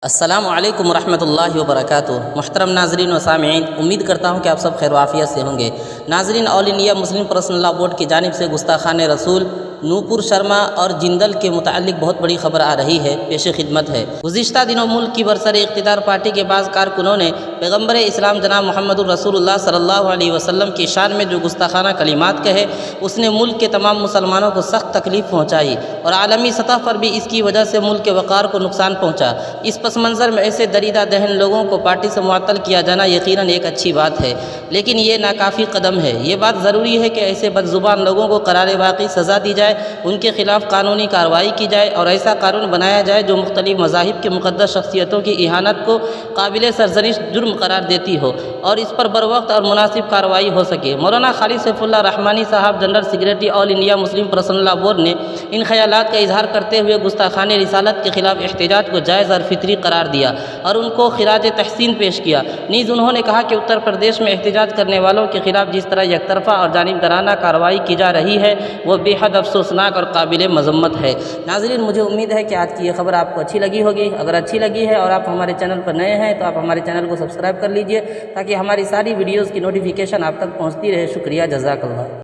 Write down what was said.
السلام علیکم ورحمۃ اللہ وبرکاتہ۔ محترم ناظرین و سامعین، امید کرتا ہوں کہ آپ سب خیر و عافیت سے ہوں گے۔ ناظرین، all India Muslim personal law board کی جانب سے گستاخان رسول نوپور شرما اور جندل کے متعلق بہت بڑی خبر آ رہی ہے، پیش خدمت ہے۔ گزشتہ دنوں ملک کی برسر اقتدار پارٹی کے بعض کارکنوں نے پیغمبر اسلام جناب محمد الرسول اللہ صلی اللہ علیہ وسلم کی شان میں جو گستاخانہ کلمات کہے، اس نے ملک کے تمام مسلمانوں کو سخت تکلیف پہنچائی اور عالمی سطح پر بھی اس کی وجہ سے ملک کے وقار کو نقصان پہنچا۔ اس پس منظر میں ایسے دریدہ دہن لوگوں کو پارٹی سے معطل کیا جانا یقیناً ایک اچھی بات ہے، لیکن یہ ناکافی قدم ہے۔ یہ بات ضروری ہے کہ ایسے بدزبان لوگوں کو قرار واقعی سزا دی جائے، ان کے خلاف قانونی کارروائی کی جائے اور ایسا قانون بنایا جائے جو مختلف مذاہب کے مقدس شخصیتوں کی اہانت کو قابل سرزنش جرم قرار دیتی ہو اور اس پر بروقت اور مناسب کارروائی ہو سکے۔ مولانا خالد سیف اللہ رحمانی صاحب، general secretary all India Muslim personal law board نے ان خیالات کا اظہار کرتے ہوئے گستاخانہ رسالت کے خلاف احتجاج کو جائز اور فطری قرار دیا اور ان کو خراج تحسین پیش کیا۔ نیز انہوں نے کہا کہ اتر پردیش میں احتجاج کرنے والوں کے خلاف جس طرح یک طرفہ اور جانبدارانہ کارروائی کی جا رہی ہے، وہ بے حد افسوسناک اور قابل مذمت ہے۔ ناظرین، مجھے امید ہے کہ آج کی یہ خبر آپ کو اچھی لگی ہوگی۔ اگر اچھی لگی ہے اور آپ ہمارے چینل پر نئے ہیں تو آپ ہمارے چینل کو سبسکرائب کر لیجئے تاکہ ہماری ساری ویڈیوز کی نوٹیفیکیشن آپ تک پہنچتی رہے۔ شکریہ، جزاک اللہ۔